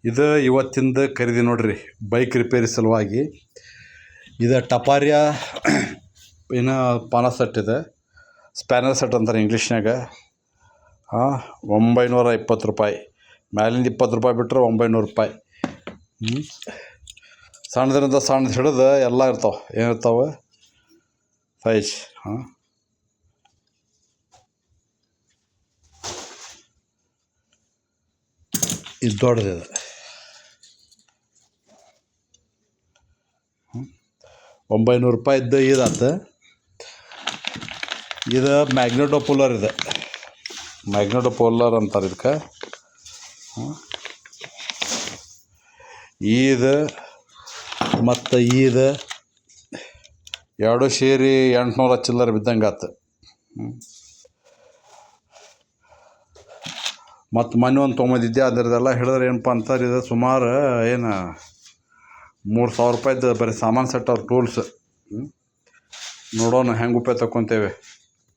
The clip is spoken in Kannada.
ಇದು ಇವತ್ತಿಂದ ಖರೀದಿ ನೋಡ್ರಿ, ಬೈಕ್ ರಿಪೇರಿ ಸಲುವಾಗಿ. ಇದು ಟಪಾರಿಯ ಏನು ಪಾನ ಸೆಟ್ ಇದೆ, ಸ್ಪ್ಯಾನರ್ ಸೆಟ್ ಅಂತಾರೆ ಇಂಗ್ಲೀಷ್ನಾಗ. 920 ರೂಪಾಯಿ, ಮ್ಯಾಲಿಂದ 20 ರೂಪಾಯಿ ಬಿಟ್ಟರೆ 900 ರೂಪಾಯಿ. ಸಣ್ಣದ್ರಿಂದ ಸಣ್ಣದು ಹಿಡಿದು ಎಲ್ಲ ಇರ್ತಾವೆ. ಏನಿರ್ತಾವೆ ಸೈಜ್. ಇದು ದೊಡ್ಡದಿದೆ. 900 ರೂಪಾಯಿದ್ದು ಇದಾತು. ಇದು ಮ್ಯಾಗ್ನೆಟೋ ಪೋಲಾರ್ ಇದೆ, ಮ್ಯಾಗ್ನೆಟೋ ಪೋಲಾರ್ ಅಂತಾರೆ ಇದಕ್ಕೆ. ಇದು ಮತ್ತು ಇದು ಎರಡು ಸೇರಿ 800 ಚಿಲ್ಲರೆ ಬಿದ್ದಂಗೆ ಆತು. ಮತ್ತು ಮೊನ್ನೆ ಒಂದು ತೊಗೊಂಬಂದಿದ್ದೆ, ಅದರದೆಲ್ಲ ಹಿಡಿದ್ರೆ ಏನಪ್ಪ ಅಂತಾರೆ, ಇದು ಸುಮಾರು ಏನು 3000 ರೂಪಾಯಿದ್ದು ಬರೀ ಸಾಮಾನು ಸೆಟ್ ಅವ್ರ ಟೂಲ್ಸ್. ನೋಡೋಣ ಹೆಂಗೆ ಉಪಯೋಗ ತಗೊತೇವೆ.